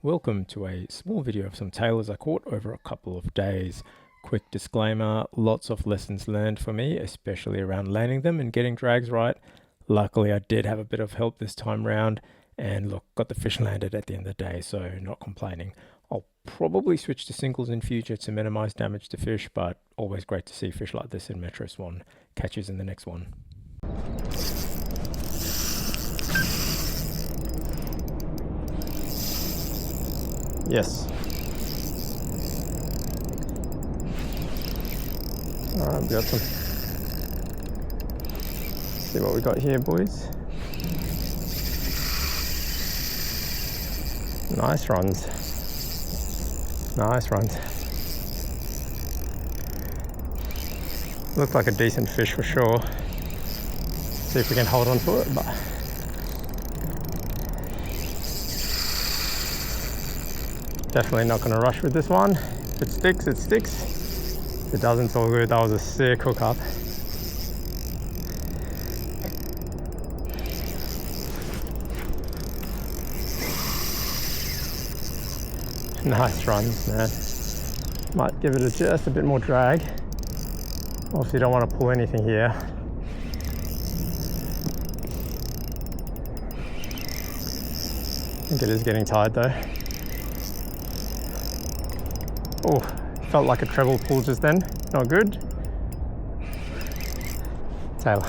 Welcome to a small video of some tailors I caught over a couple of days. Quick disclaimer, lots of lessons learned for me, especially around landing them and getting drags right. Luckily I did have a bit of help this time round, and look, got the fish landed at the end of the day, so not complaining. I'll probably switch to singles in future to minimize damage to fish, but always great to see fish like this in Metro Swan. Catches in the next one. Yes. Alright, we got some. See what we got here, boys. Nice runs. Nice runs. Looked like a decent fish for sure. See if we can hold on to it, but definitely not going to rush with this one. If it sticks, it sticks. If it doesn't, it's all good. That was a sick hookup. Nice runs, man. Might give it just a bit more drag. Obviously don't want to pull anything here. I think it is getting tired though. Oh, felt like a treble pull just then. Not good. Tailor.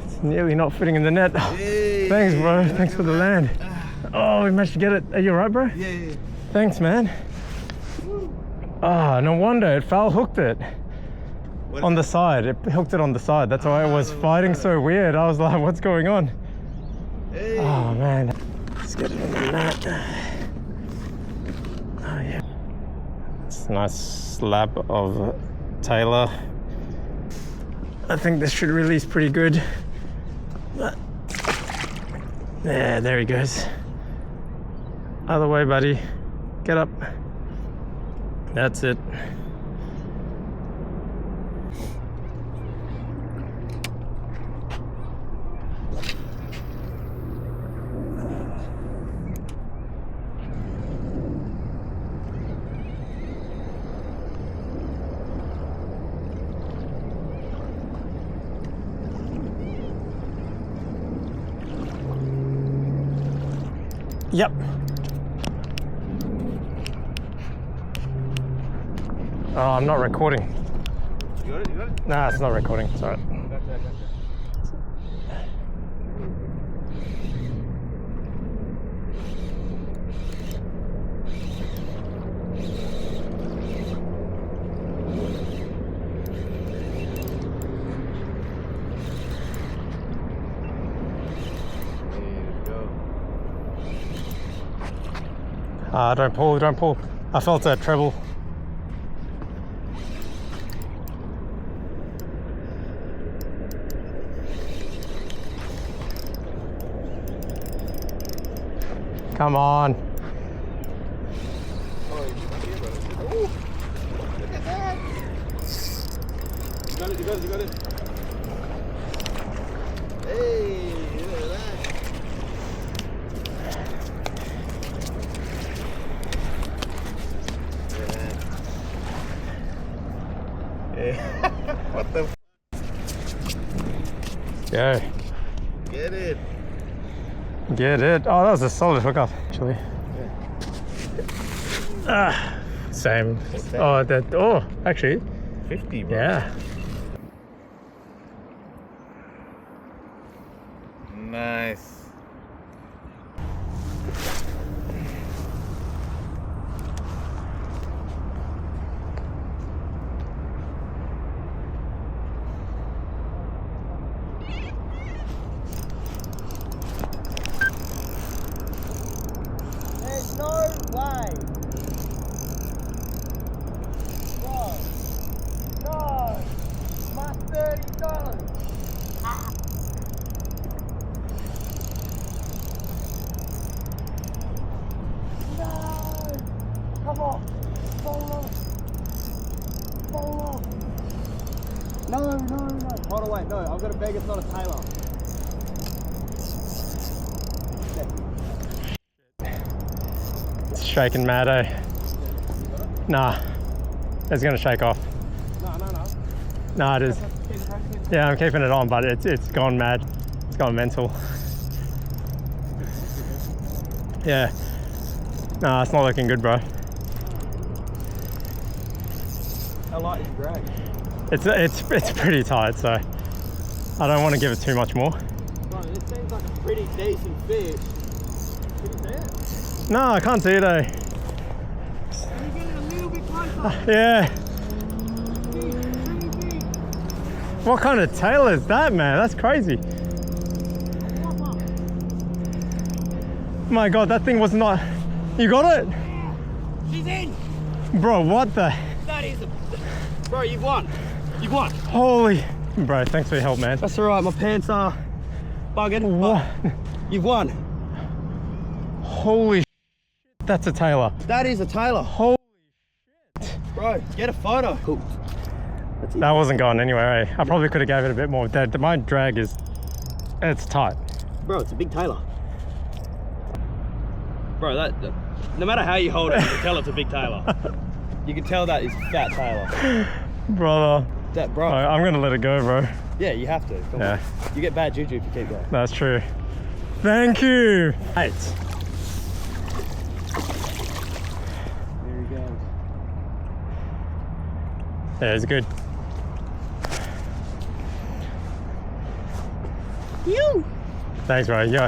It's nearly not fitting in the net. Hey, thanks, bro. Thanks for the land. Oh, we managed to get it. Are you alright, bro? Yeah. Thanks, man. Ah, oh, no wonder it foul hooked it. On the side, it hooked it on the side. That's why it was fighting so weird. I was like, what's going on? Hey. Oh man, let's get it on the net. Oh yeah. It's a nice slab of Tailor. I think this should release pretty good. But yeah, there he goes. Other way, buddy. Get up. That's it. Yep. Oh, I'm not recording. You got it? You got it? Nah, it's not recording. It's alright. Don't pull, don't pull. I felt that treble. Come on. Oh, look at that. You got it, you got it, you got it. Hey, look at that. What the f? Go. Get it. Get it. Oh, that was a solid hookup, actually. Ah, same. Oh, that. Oh, actually. 50, bro. Yeah. Nice. There's no way. No. My $30. No. Come on. Fall off. Fall off. No. Hold on, wait, no. I'm gonna beg it's not a Tailor. It's shaking mad, eh? Nah. It's gonna shake off. No. Nah, it is. Yeah, I'm keeping it on, but it's gone mad. It's gone mental. Yeah. Nah, it's not looking good, bro. How light is the drag? It's pretty tight, so I don't want to give it too much more. Bro, it seems like a pretty decent fish. Can you see it? No, I can't see it, eh? Can you get it a little bit closer? Yeah. Pretty big. What kind of tail is that, man? That's crazy. My God, that thing was not... You got it? She's in. Bro, what the... That is a... Bro, you've won. You've won. Holy... Bro, thanks for your help, man. That's all right. My pants are bugging. What? You've won. Holy shit. That's a Tailor. That is a Tailor. Holy... Bro, get a photo. Cool. That wasn't going anywhere, eh? I probably could have gave it a bit more. My drag is... It's tight. Bro, it's a big Tailor. Bro, that no matter how you hold it, you can tell it's a big Tailor. You can tell that is fat Tailor. Brother. That, bro. I'm gonna let it go, bro. Yeah, you have to. Come on. You get bad juju if you keep going. That's true. Thank you. Right. There he goes. Yeah, it's good. You. Thanks, bro. Yo.